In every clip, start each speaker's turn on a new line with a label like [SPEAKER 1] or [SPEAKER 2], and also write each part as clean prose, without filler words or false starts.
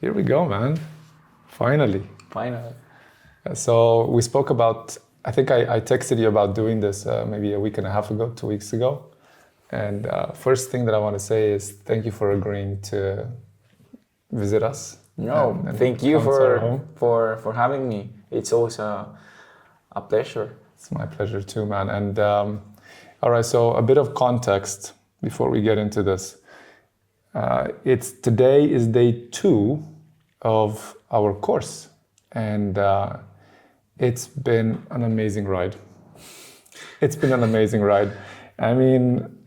[SPEAKER 1] Here we go, man. Finally.
[SPEAKER 2] Finally.
[SPEAKER 1] So we spoke about, I think I texted you about doing this maybe a week and a half ago, 2 weeks ago. And first thing that I want to say is thank you for agreeing to visit us.
[SPEAKER 2] No,
[SPEAKER 1] and
[SPEAKER 2] thank you
[SPEAKER 1] come to our home.
[SPEAKER 2] for having me. It's always a pleasure.
[SPEAKER 1] It's my pleasure too, man. And all right, so a bit of context before we get into this. Today is day 2 of our course, and it's been an amazing ride. It's been an amazing ride. I mean,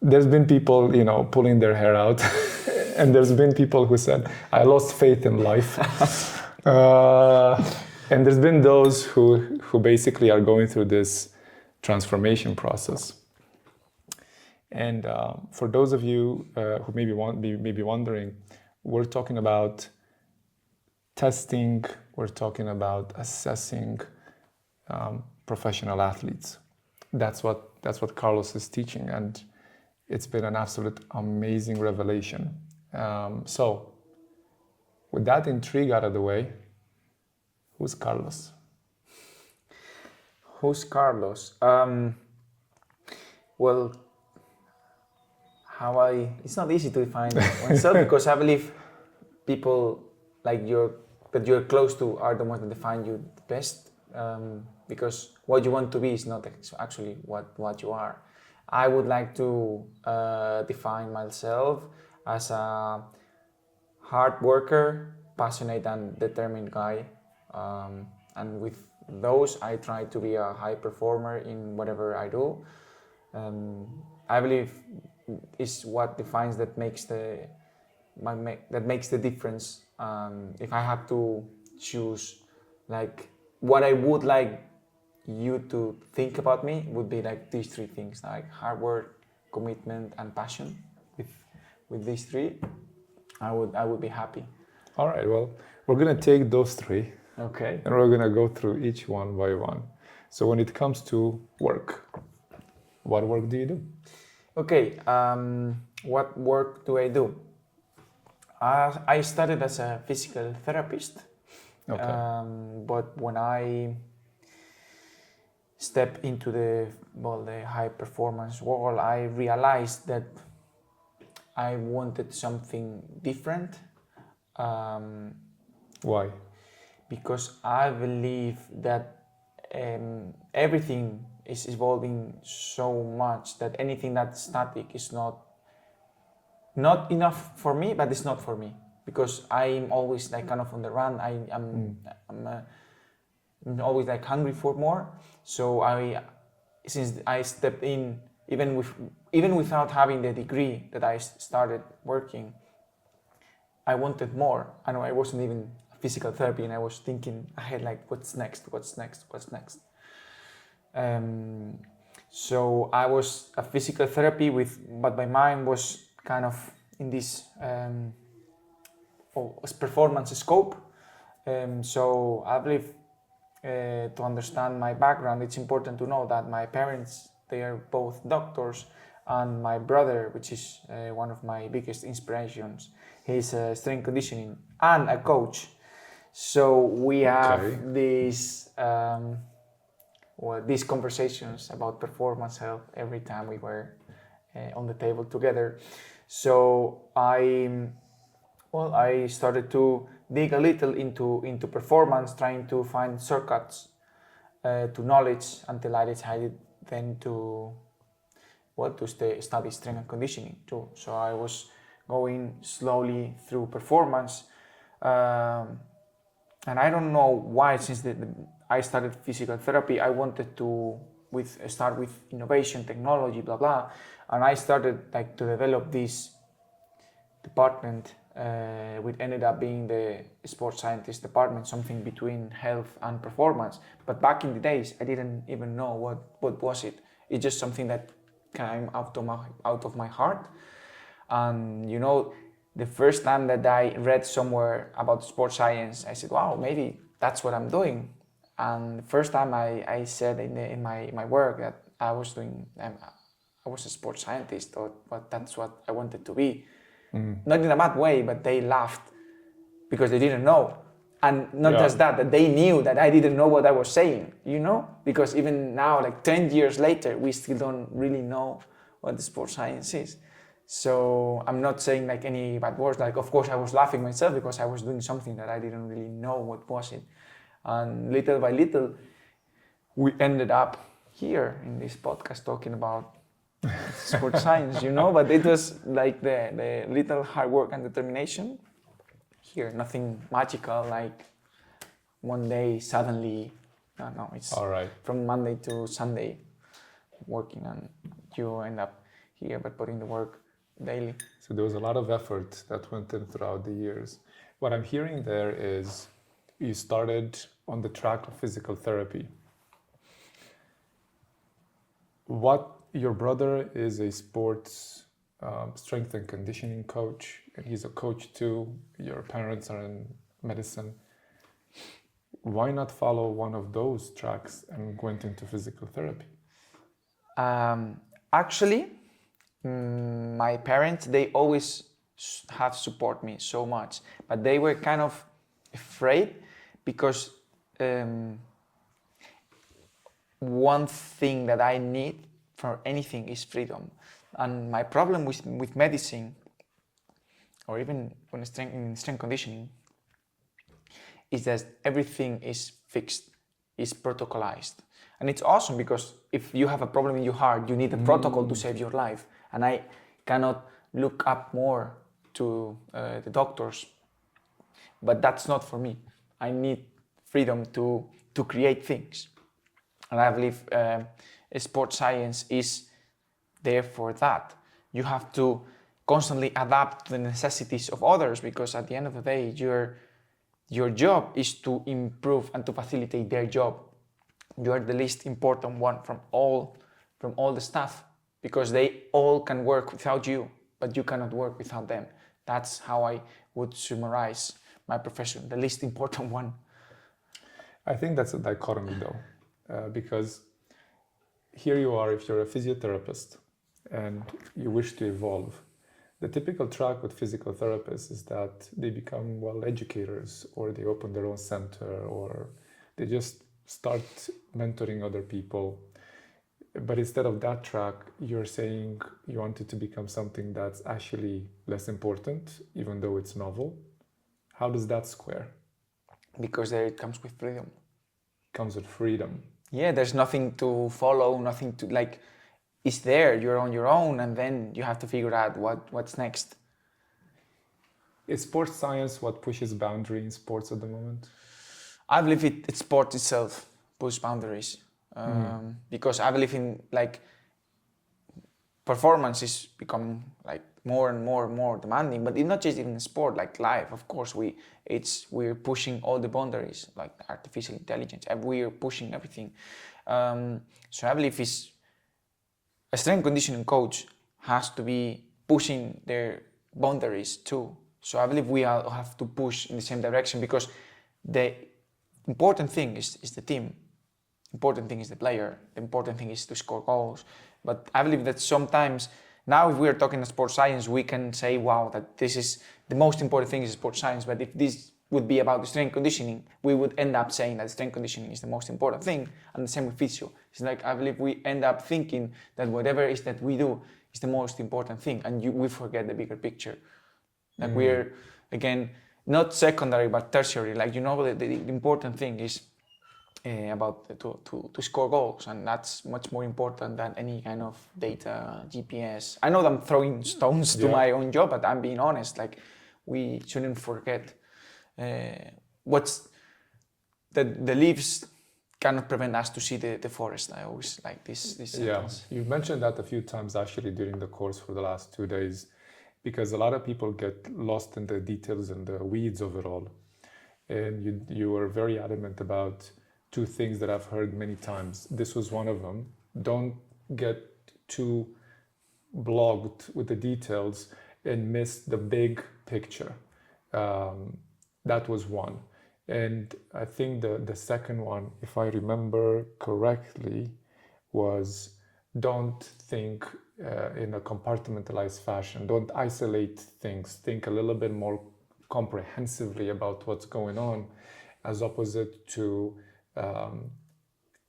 [SPEAKER 1] there's been people, pulling their hair out, and there's been people who said, I lost faith in life. And there's been those who basically are going through this transformation process. And for those of you who may be wondering, we're talking about testing, we're talking about assessing professional athletes. That's what Carlos is teaching, and it's been an absolute amazing revelation. So, with that intrigue out of the way, who's Carlos?
[SPEAKER 2] Who's Carlos? Well, it's not easy to define myself because I believe people that you're close to are the ones that define you the best. Because what you want to be is not actually what you are. I would like to define myself as a hard worker, passionate and determined guy. And with those, I try to be a high performer in whatever I do. I believe is what defines that makes the difference. If I have to choose, like what I would like you to think about me would be like these 3 things, like hard work, commitment, and passion. With these 3, I would be happy.
[SPEAKER 1] All right. Well, we're gonna take those 3.
[SPEAKER 2] Okay.
[SPEAKER 1] And we're gonna go through each one by one. So when it comes to work, what work do you do?
[SPEAKER 2] Okay. What work do I do? I started as a physical therapist. Okay. But when I stepped into the high performance world, I realized that I wanted something different.
[SPEAKER 1] Why?
[SPEAKER 2] Because I believe that everything is evolving so much that anything that's static is not enough for me, but it's not for me. Because I'm always like kind of on the run. I'm always like hungry for more. So since I stepped in, even without having the degree that I started working, I wanted more. I know I wasn't even physical therapy, and I was thinking ahead, like what's next. So I was a physical therapy but my mind was kind of in this performance scope. So I believe to understand my background, it's important to know that my parents, they are both doctors, and my brother, which is one of my biggest inspirations, he's a strength conditioning and a coach. So we have these conversations about performance health every time we were on the table together. So I started to dig a little into performance, trying to find shortcuts to knowledge, until I decided then to study strength and conditioning too. So I was going slowly through performance, and I don't know why. Since I started physical therapy, I wanted to start with innovation, technology, blah blah, and I started to develop this department, which ended up being the sports scientist department, something between health and performance. But back in the days, I didn't even know what was it. It's just something that came out of my heart. And the first time that I read somewhere about sports science, I said, wow, maybe that's what I'm doing. And the first time I said in my work that I was a sports scientist, but that's what I wanted to be. Not in a bad way, but they laughed because they didn't know. And not just that they knew that I didn't know what I was saying, because even now, like 10 years later, we still don't really know what the sports science is. So I'm not saying like any bad words. Like, of course, I was laughing myself because I was doing something that I didn't really know what was it. And little by little, we ended up here in this podcast talking about sports science, but it was like the little hard work and determination. Here, nothing magical, like one day suddenly, no, it's
[SPEAKER 1] all right.
[SPEAKER 2] From Monday to Sunday working, and you end up here, but putting the work daily.
[SPEAKER 1] So there was a lot of effort that went in throughout the years. What I'm hearing there is you started on the track of physical therapy. Your brother is a sports strength and conditioning coach, and he's a coach too. Your parents are in medicine. Why not follow one of those tracks and went into physical therapy?
[SPEAKER 2] Actually, my parents, they always have supported me so much, but they were kind of afraid because one thing that I need for anything is freedom. And my problem with medicine, or even when in strength conditioning, is that everything is fixed, is protocolized. And it's awesome because if you have a problem in your heart, you need a protocol to save your life. And I cannot look up more to the doctors, but that's not for me. I need freedom to create things. And I believe sports science is there for that. You have to constantly adapt to the necessities of others, because at the end of the day, your job is to improve and to facilitate their job. You are the least important one from all the staff, because they all can work without you, but you cannot work without them. That's how I would summarize my profession, the least important one.
[SPEAKER 1] I think that's a dichotomy though, because here you are, if you're a physiotherapist and you wish to evolve, the typical track with physical therapists is that they become educators, or they open their own center, or they just start mentoring other people. But instead of that track, you're saying you wanted to become something that's actually less important, even though it's novel. How does that square?
[SPEAKER 2] Because there it comes with freedom.
[SPEAKER 1] Comes with freedom.
[SPEAKER 2] Yeah, there's nothing to follow, nothing to like. It's there, you're on your own, and then you have to figure out what's next.
[SPEAKER 1] Is sports science what pushes boundary in sports at the moment?
[SPEAKER 2] I believe it's sport itself pushes boundaries, because I believe in like performance is becoming like more and more demanding, but it's not just in sport, like life. Of course, we're pushing all the boundaries, like artificial intelligence, and we're pushing everything. So I believe a strength conditioning coach has to be pushing their boundaries too. So I believe we all have to push in the same direction, because the important thing is the team. Important thing is the player. The important thing is to score goals. But I believe that sometimes, now if we're talking sports science, we can say, wow, that this is the most important thing is sports science. But if this would be about the strength conditioning, we would end up saying that strength conditioning is the most important thing. And the same with physio. It's like, I believe we end up thinking that whatever it is that we do is the most important thing, and we forget the bigger picture. Like we're, again, not secondary, but tertiary. Like, the important thing is about to score goals, and that's much more important than any kind of data, GPS. I know that I'm throwing stones to my own job, but I'm being honest. Like, we shouldn't forget what's the leaves cannot prevent us to see the forest. I always like this sentence.
[SPEAKER 1] You've mentioned that a few times actually during the course for the last 2 days, because a lot of people get lost in the details and the weeds of it all. And you were very adamant about two things that I've heard many times. This was one of them. Don't get too blogged with the details and miss the big picture. That was one. And I think the second one, if I remember correctly, was don't think in a compartmentalized fashion. Don't isolate things. Think a little bit more comprehensively about what's going on, as opposite to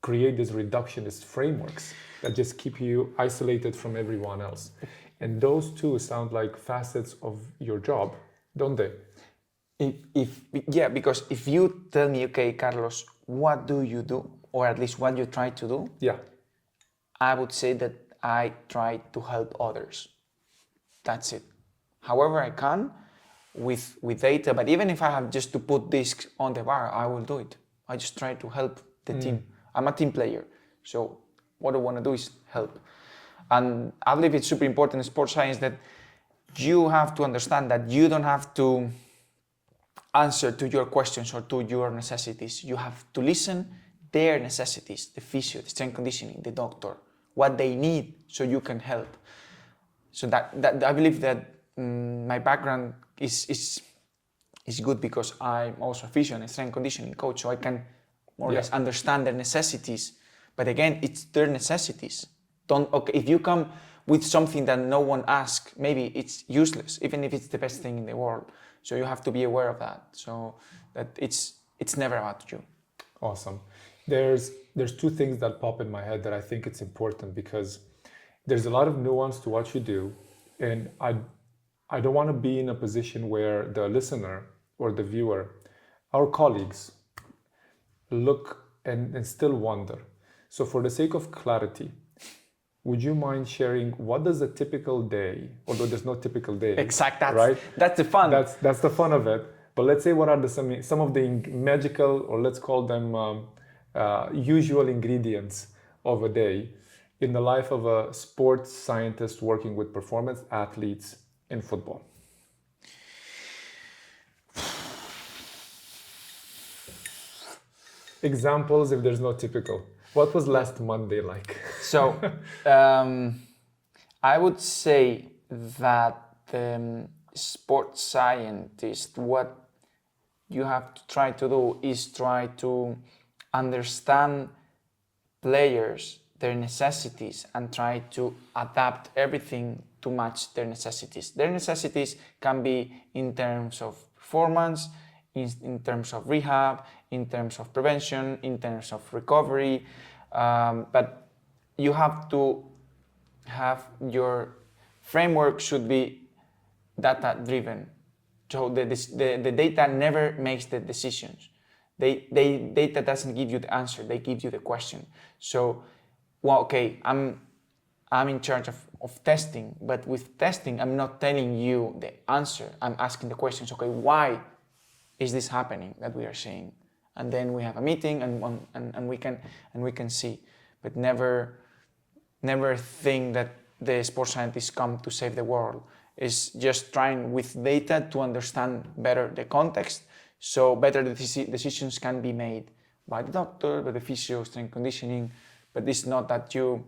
[SPEAKER 1] create these reductionist frameworks that just keep you isolated from everyone else. And those two sound like facets of your job, don't they?
[SPEAKER 2] Yeah, because if you tell me, okay, Carlos, what do you do, or at least what you try to do,
[SPEAKER 1] Yeah.
[SPEAKER 2] I would say that I try to help others. That's it. However I can with data, but even if I have just to put discs on the bar, I will do it. I just try to help the team. I'm a team player, so what I want to do is help. And I believe it's super important in sports science that you have to understand that you don't have to answer to your questions or to your necessities. You have to listen their necessities, the physio, the strength conditioning, the doctor, what they need so you can help. So that I believe that my background is good because I'm also a physio and a strength conditioning coach, so I can more or less understand their necessities. But again, it's their necessities. If you come with something that no one asks, maybe it's useless, even if it's the best thing in the world. So you have to be aware of that. So that it's never about you.
[SPEAKER 1] Awesome. There's two things that pop in my head that I think it's important, because there's a lot of nuance to what you do, and I don't want to be in a position where the listener or the viewer, our colleagues, look and still wonder. So for the sake of clarity, would you mind sharing what does a typical day, although there's no typical day, right?
[SPEAKER 2] That's the fun.
[SPEAKER 1] That's the fun of it. But let's say what are some of the magical, or let's call them usual ingredients of a day in the life of a sports scientist working with performance athletes in football? Examples if there's no typical. What was last Monday like?
[SPEAKER 2] So I would say that sports scientist, what you have to try to do is try to understand players, their necessities, and try to adapt everything to match their necessities. Their necessities can be in terms of performance, in terms of rehab, in terms of prevention, in terms of recovery, but you have to have your framework should be data driven. So the data never makes the decisions. Data doesn't give you the answer, they give you the question. So, well, okay, I'm in charge of testing, but with testing, I'm not telling you the answer. I'm asking the questions, okay, why is this happening that we are seeing? And then we have a meeting and we can see, but never think that the sports scientists come to save the world. It's just trying with data to understand better the context, so better decisions can be made by the doctor, by the physio, strength conditioning. But it's not that you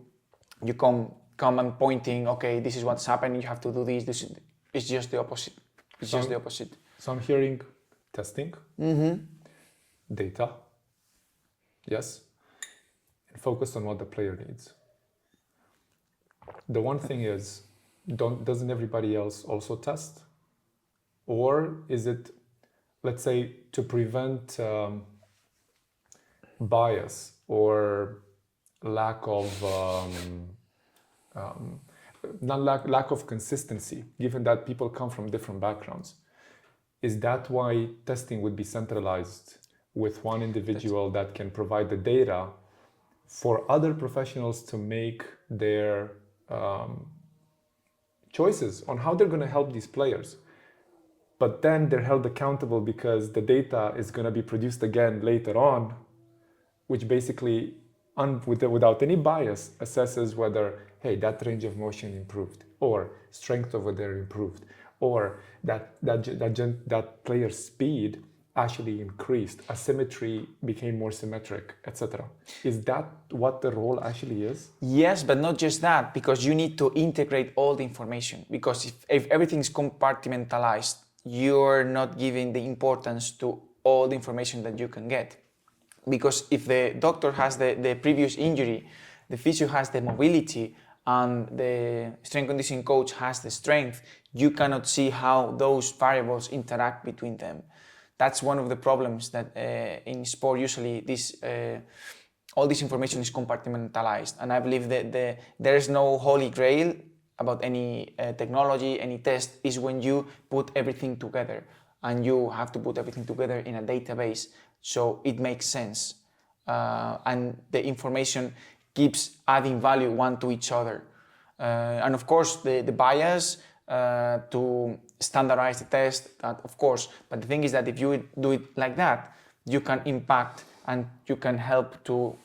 [SPEAKER 2] come and pointing, okay, this is what's happening, you have to do this. It's just the opposite. Just the opposite.
[SPEAKER 1] So I'm hearing testing, data, yes, and focus on what the player needs. The one thing is, doesn't everybody else also test? Or is it, let's say, to prevent bias or lack of lack of consistency, given that people come from different backgrounds? Is that why testing would be centralized with one individual that can provide the data for other professionals to make their choices on how they're going to help these players? But then they're held accountable because the data is going to be produced again later on, which basically, without any bias, assesses whether, hey, that range of motion improved, or strength over there improved, or that player's speed actually increased, asymmetry became more symmetric, etc. Is that what the role actually is?
[SPEAKER 2] Yes, but not just that, because you need to integrate all the information. Because if everything is compartmentalized, you're not giving the importance to all the information that you can get. Because if the doctor has the previous injury, the physio has the mobility, and the strength conditioning coach has the strength, you cannot see how those variables interact between them. That's one of the problems that in sport usually all this information is compartmentalized, and I believe that there is no holy grail about any technology, any test, is when you put everything together, and you have to put everything together in a database so it makes sense, and the information keeps adding value one to each other. And of course the bias to standardize the test, that of course, but the thing is that if you do it like that, you can impact and you can help to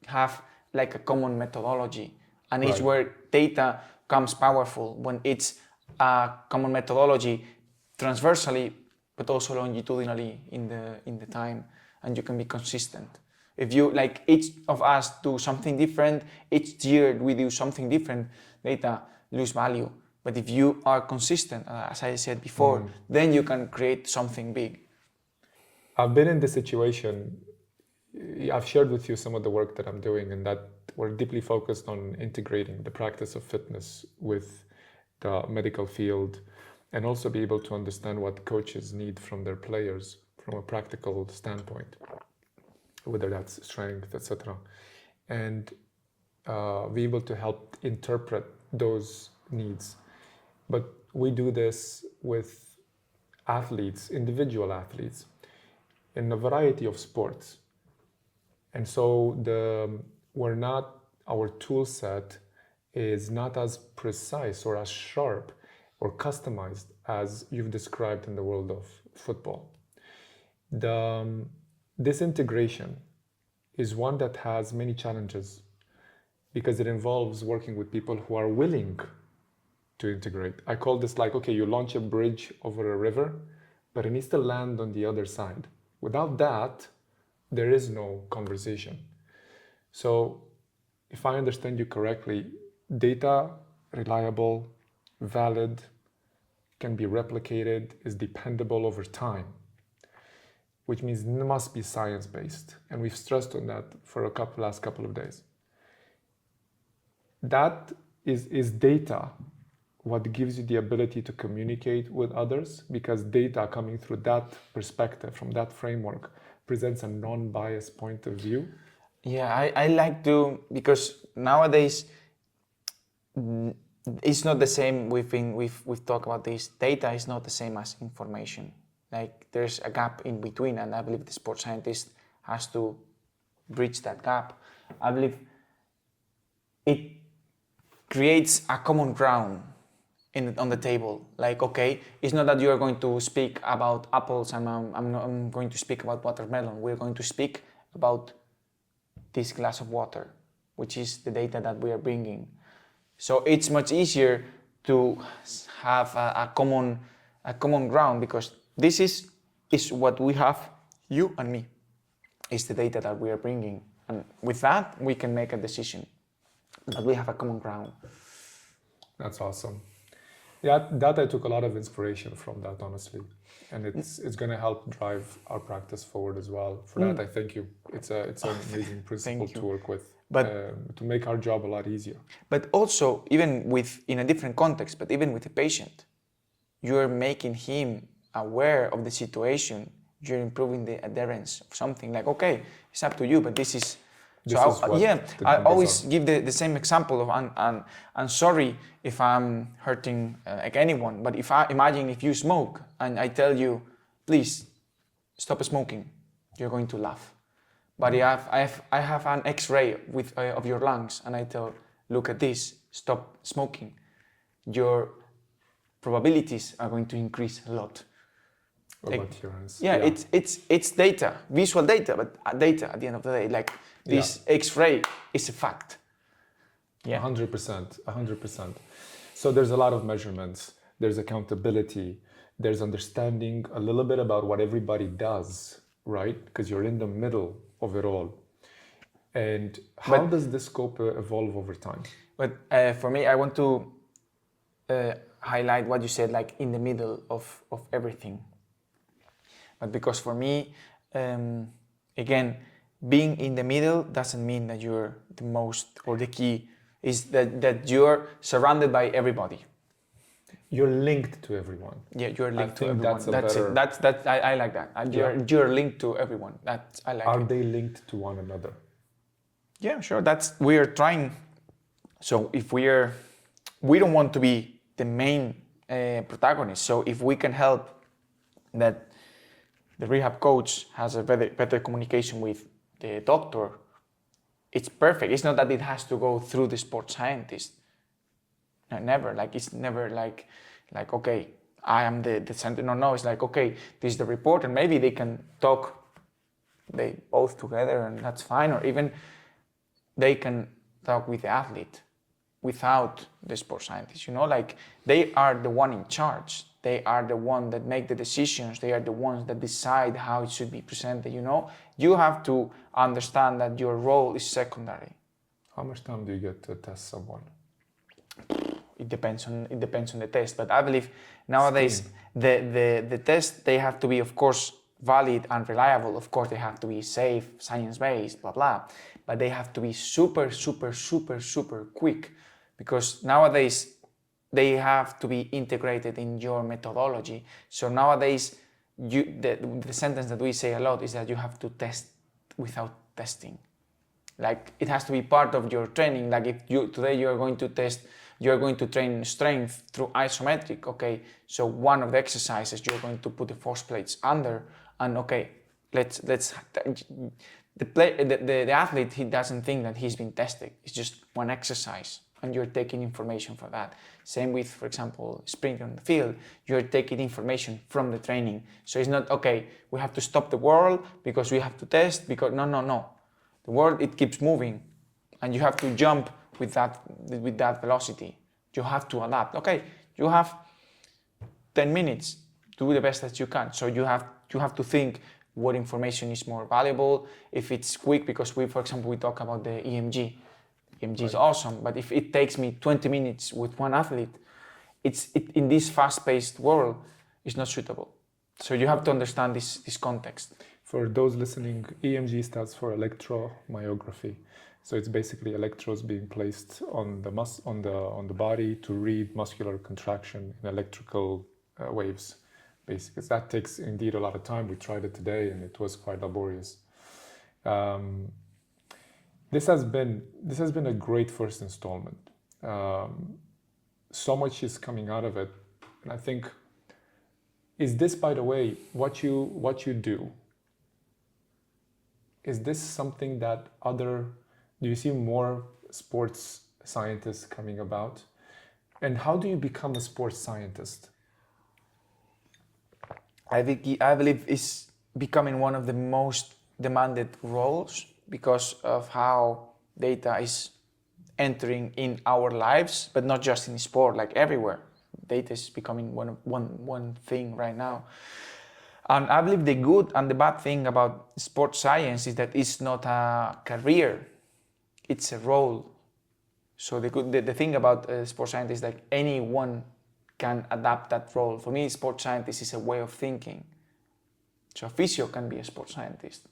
[SPEAKER 2] have like a common methodology, and it's where data comes powerful, when it's a common methodology transversally but also longitudinally in the time, and you can be consistent. If you, like, each of us do something different, each year we do something different, data lose value. But if you are consistent, as I said before, then you can create something big.
[SPEAKER 1] I've been in this situation. I've shared with you some of the work that I'm doing, and that we're deeply focused on integrating the practice of fitness with the medical field, and also be able to understand what coaches need from their players from a practical standpoint, whether that's strength, etc., and be able to help interpret those needs. But we do this with athletes, individual athletes, in a variety of sports. And so our tool set is not as precise or as sharp or customized as you've described in the world of football. This integration is one that has many challenges because it involves working with people who are willing to integrate. I call this like, okay, you launch a bridge over a river, but it needs to land on the other side. Without that, there is no conversation. So if I understand you correctly, data, reliable, valid, can be replicated, is dependable over time, which means it must be science-based. And we've stressed on that for last couple of days. That is data what gives you the ability to communicate with others, because data coming through that perspective, from that framework, presents a non-biased point of view.
[SPEAKER 2] Yeah, I like to, because nowadays it's not the same. We've talked about this. Data is not the same as information. Like, there's a gap in between, and I believe the sports scientist has to bridge that gap. I believe it creates a common ground on the table. Like, okay, it's not that you are going to speak about apples and I'm going to speak about watermelon. We're going to speak about this glass of water, which is the data that we are bringing. So it's much easier to have a common ground, because this is what we have, you and me. It's the data that we are bringing, and with that we can make a decision. But we have a common ground.
[SPEAKER 1] That's awesome. Yeah, that I took a lot of inspiration from that, honestly, and it's going to help drive our practice forward as well. For that, I thank you. It's an amazing principle to work with, but to make our job a lot easier.
[SPEAKER 2] But also, even in a different context, but even with the patient, you're making him aware of the situation. You're improving the adherence of something. Like, okay, it's up to you, but this is. I always give the same example of, and sorry if I'm hurting like anyone, but if you smoke and I tell you, please stop smoking, you're going to laugh. But I have an X-ray of your lungs, and I tell, look at this, stop smoking, your probabilities are going to increase a lot. It's data, visual data, but data at the end of the day, like. This X-ray is a fact.
[SPEAKER 1] 100%. So there's a lot of measurements, there's accountability, there's understanding a little bit about what everybody does, right? Because you're in the middle of it all. And how does this scope evolve over time?
[SPEAKER 2] But for me, I want to highlight what you said, like in the middle of everything. But because for me, again, being in the middle doesn't mean that you're the most or the key is that you're surrounded by everybody.
[SPEAKER 1] You're linked to everyone.
[SPEAKER 2] Yeah, you're linked to
[SPEAKER 1] think
[SPEAKER 2] everyone.
[SPEAKER 1] that's a better-
[SPEAKER 2] it. I like that. You're linked to everyone. I like
[SPEAKER 1] Are
[SPEAKER 2] it.
[SPEAKER 1] they linked to one another?
[SPEAKER 2] Yeah, sure. We are trying. So if we don't want to be the main protagonist. So if we can help that the rehab coach has a better communication with the doctor, it's perfect. It's not that it has to go through the sports scientist. No, never. Like it's never like okay, I am the center. No. It's like okay, this is the report, and maybe they can talk. They both together, and that's fine. Or even they can talk with the athlete without the sports scientist. Like they are the one in charge. They are the one that make the decisions. They are the ones that decide how it should be presented. You have to understand that your role is secondary.
[SPEAKER 1] How much time do you get to test someone?
[SPEAKER 2] It depends on the test, but I believe nowadays the test, they have to be, of course, valid and reliable. Of course, they have to be safe, science-based, blah blah, but they have to be super quick, because nowadays they have to be integrated in your methodology. So nowadays, the sentence that we say a lot is that you have to test without testing. Like it has to be part of your training. Like if today you are going to train strength through isometric. Okay, so one of the exercises you're going to put the force plates under, and okay, let's the athlete, he doesn't think that he's been tested. It's just one exercise, and you're taking information for that. Same with, for example, sprinting on the field. You're taking information from the training. So it's not okay, we have to stop the world because we have to test. Because no. The world, it keeps moving, and you have to jump with that velocity. You have to adapt. Okay, you have 10 minutes. Do the best that you can. So you have to think what information is more valuable. If it's quick, because for example, we talk about the EMG. EMG is awesome, but if it takes me 20 minutes with one athlete, in this fast-paced world, it's not suitable. So you have to understand this context.
[SPEAKER 1] For those listening, EMG stands for electromyography. So it's basically electrodes being placed on the body to read muscular contraction in electrical waves. Basically, that takes indeed a lot of time. We tried it today, and it was quite laborious. This has been a great first installment. So much is coming out of it, and I think, is this, by the way, what you do? Is this something that do you see more sports scientists coming about? And how do you become a sports scientist?
[SPEAKER 2] I believe it's becoming one of the most demanded roles because of how data is entering in our lives, but not just in sport, like everywhere. Data is becoming one thing right now. And I believe the good and the bad thing about sports science is that it's not a career, it's a role. So the thing about sports science is that anyone can adapt that role. For me, sports scientist is a way of thinking. So a physio can be a sports scientist.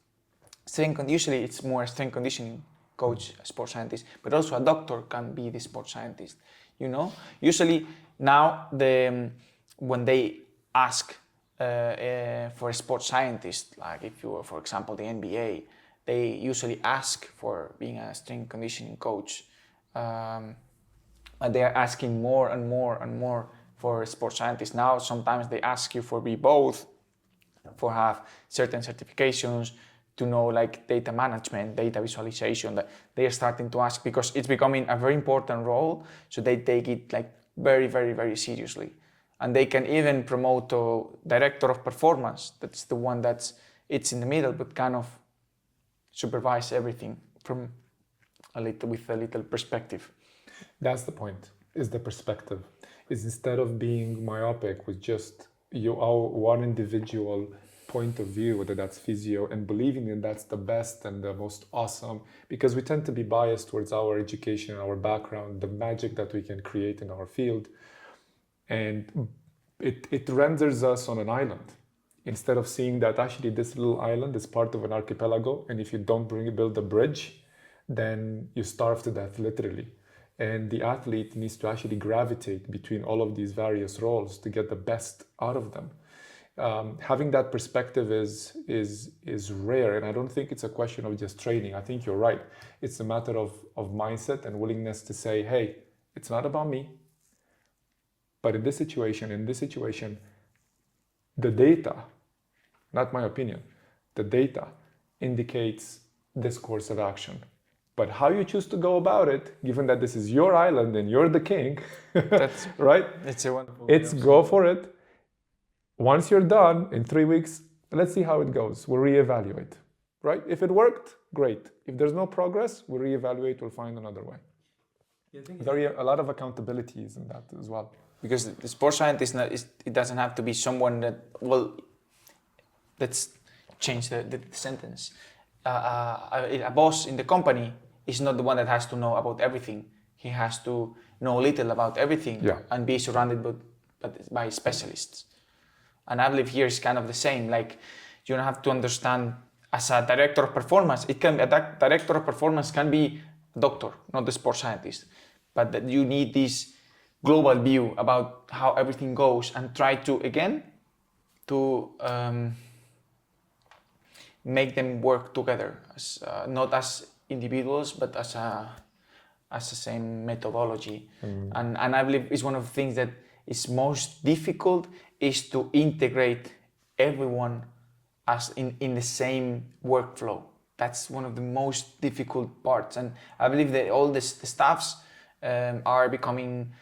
[SPEAKER 2] Usually it's more a strength conditioning coach, a sports scientist, but also a doctor can be the sports scientist. Usually now when they ask for a sports scientist, like if you were, for example, the NBA, they usually ask for being a strength conditioning coach. And they are asking more and more for a sports scientists. Now, sometimes they ask you for be both, for have certain certifications, to know like data management, data visualization, that they are starting to ask because it's becoming a very important role. So they take it like very seriously. And they can even promote a director of performance. That's the one it's in the middle, but kind of supervise everything from with a little perspective.
[SPEAKER 1] That's the point, is the perspective. Is instead of being myopic with just our one individual point of view, whether that's physio, and believing that that's the best and the most awesome, because we tend to be biased towards our education, our background, the magic that we can create in our field. And it renders us on an island instead of seeing that actually this little island is part of an archipelago, and if you don't build a bridge, then you starve to death, literally. And the athlete needs to actually gravitate between all of these various roles to get the best out of them. Having that perspective is rare, and I don't think it's a question of just training. I think you're right. It's a matter of mindset and willingness to say, hey, it's not about me, but in this situation, the data, not my opinion, the data indicates this course of action. But how you choose to go about it, given that this is your island and you're the king,
[SPEAKER 2] That's
[SPEAKER 1] right?
[SPEAKER 2] It's a wonderful.
[SPEAKER 1] It's go for it. Once you're done, in 3 weeks, let's see how it goes. We'll reevaluate, right? If it worked, great. If there's no progress, we'll reevaluate, we'll find another way. A lot of accountability is in that as well.
[SPEAKER 2] Because the sports scientist, it doesn't have to be someone that, well, let's change the sentence. A boss in the company is not the one that has to know about everything. He has to know little about everything and be surrounded by specialists. And I believe here is kind of the same. Like, you don't have to understand as a director of performance. A director of performance can be a doctor, not the sports scientist. But that you need this global view about how everything goes and try to, again, to make them work together, not as individuals, but as the same methodology. And I believe it's one of the things that is most difficult is to integrate everyone as in the same workflow. That's one of the most difficult parts. And I believe that all the staffs are becoming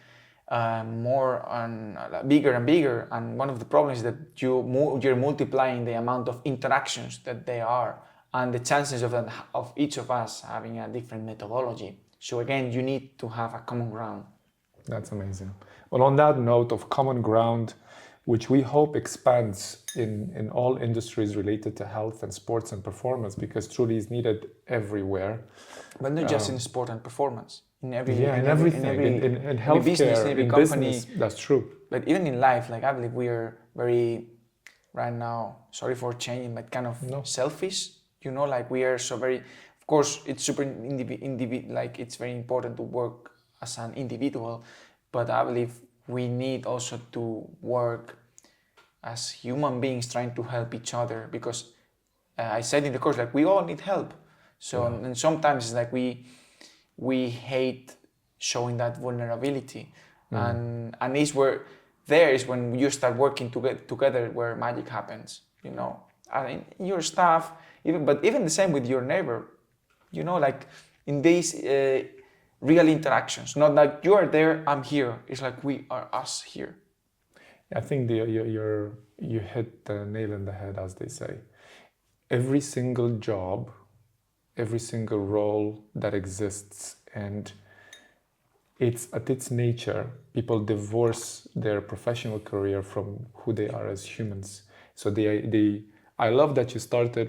[SPEAKER 2] more and bigger and bigger. And one of the problems is that you're multiplying the amount of interactions that they are and the chances of each of us having a different methodology. So again, you need to have a common ground.
[SPEAKER 1] That's amazing. Well, on that note of common ground, which we hope expands in all industries related to health and sports and performance, because truly is needed everywhere.
[SPEAKER 2] But not just in sport and performance. In everything.
[SPEAKER 1] In healthcare,
[SPEAKER 2] business, in every
[SPEAKER 1] in
[SPEAKER 2] company.
[SPEAKER 1] business, that's true.
[SPEAKER 2] But even in life, like I believe we are very, right now, sorry for changing, but kind of selfish. You know, like we are so very, of course, it's super like it's very important to work as an individual, but I believe we need also to work as human beings trying to help each other, because I said in the course, like we all need help. So, and sometimes it's like we hate showing that vulnerability. And it's there is when you start working together where magic happens, you know. I mean, your staff, even the same with your neighbor, you know, like in these real interactions, not like you are there, I'm here. It's like we are us here.
[SPEAKER 1] I think you hit the nail in the head, as they say. Every single job, every single role that exists, and it's at its nature, people divorce their professional career from who they are as humans. So I love that you started,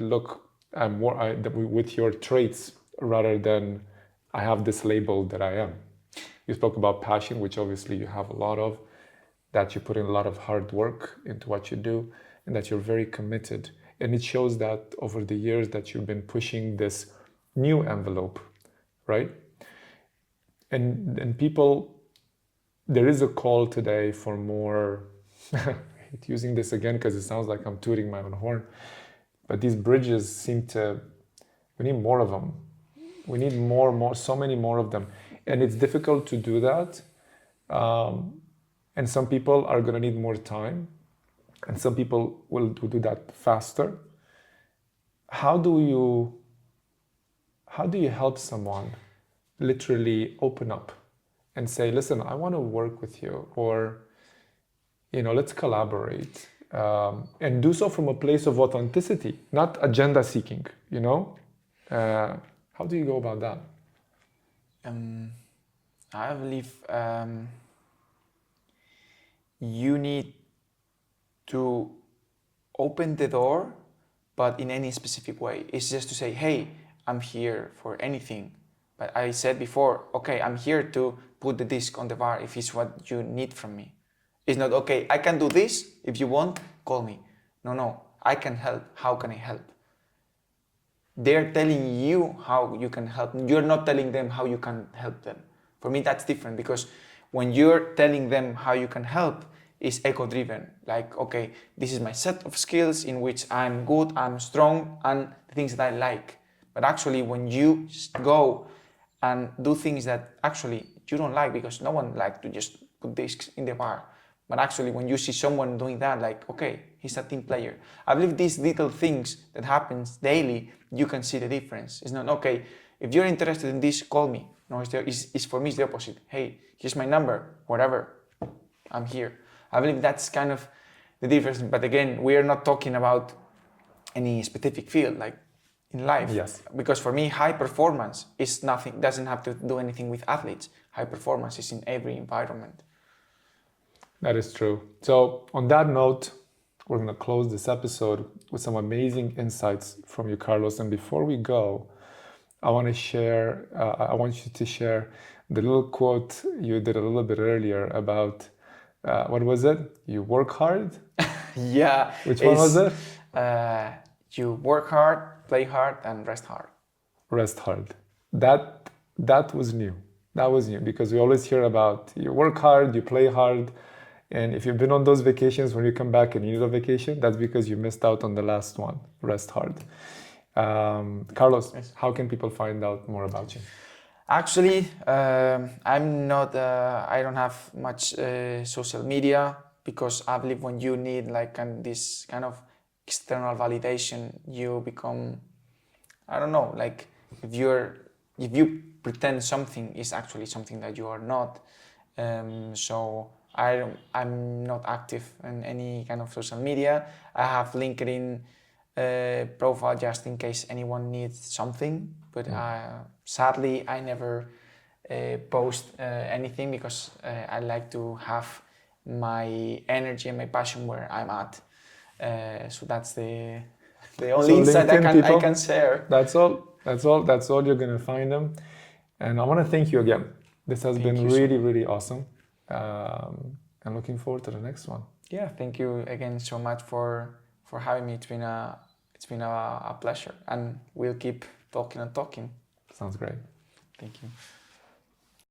[SPEAKER 1] with your traits rather than I have this label that I am. You spoke about passion, which obviously you have a lot of, that you put in a lot of hard work into what you do, and that you're very committed. And it shows that over the years that you've been pushing this new envelope, right? And people, there is a call today for more, using this again because it sounds like I'm tooting my own horn, but these bridges we need more of them. We need so many more of them. And it's difficult to do that. And some people are going to need more time, and some people will do that faster. How do you help someone literally open up and say, listen, I want to work with you, or, you know, let's collaborate, and do so from a place of authenticity, not agenda seeking, you know? How do you go about that?
[SPEAKER 2] I believe you need to open the door, but in any specific way. It's just to say, hey, I'm here for anything. But I said before, okay, I'm here to put the disc on the bar if it's what you need from me. It's not, okay, I can do this. If you want, call me. No, I can help. How can I help? They're telling you how you can help. You're not telling them how you can help them. For me, that's different because when you're telling them how you can help, is eco-driven. Like, okay, this is my set of skills in which I'm good, I'm strong, and things that I like. But actually, when you go and do things that actually you don't like, because no one likes to just put discs in the bar. But actually, when you see someone doing that, like, okay, he's a team player. I believe these little things that happens daily, you can see the difference. It's not, okay, if you're interested in this, call me. No, it's for me, it's the opposite. Hey, here's my number, whatever, I'm here. I believe that's kind of the difference. But again, we are not talking about any specific field, like in life.
[SPEAKER 1] Yes.
[SPEAKER 2] Because for me, high performance is nothing, doesn't have to do anything with athletes. High performance is in every environment.
[SPEAKER 1] That is true. So on that note, we're going to close this episode with some amazing insights from you, Carlos. And before we go, I want you to share the little quote you did a little bit earlier about, what was it? You work hard?
[SPEAKER 2] Yeah.
[SPEAKER 1] Which one was it?
[SPEAKER 2] You work hard, play hard, and rest hard.
[SPEAKER 1] Rest hard. That was new. That was new because we always hear about you work hard, you play hard. And if you've been on those vacations, when you come back and you need a vacation, that's because you missed out on the last one, rest hard. Carlos, yes. How can people find out more about you?
[SPEAKER 2] Actually, I'm not, I don't have much social media because I believe when you need like this kind of external validation, you become, I don't know, like if you pretend something is actually something that you are not. So I'm not active in any kind of social media. I have LinkedIn profile just in case anyone needs something, but sadly I never post anything because I like to have my energy and my passion where I'm at. So that's the only insight I can share.
[SPEAKER 1] That's all you're gonna find them. And I want to thank you again. This has been really awesome. I'm looking forward to the next one.
[SPEAKER 2] Yeah, thank you again so much for having me. It's been a pleasure, and we'll keep talking and talking.
[SPEAKER 1] Sounds great.
[SPEAKER 2] Thank you.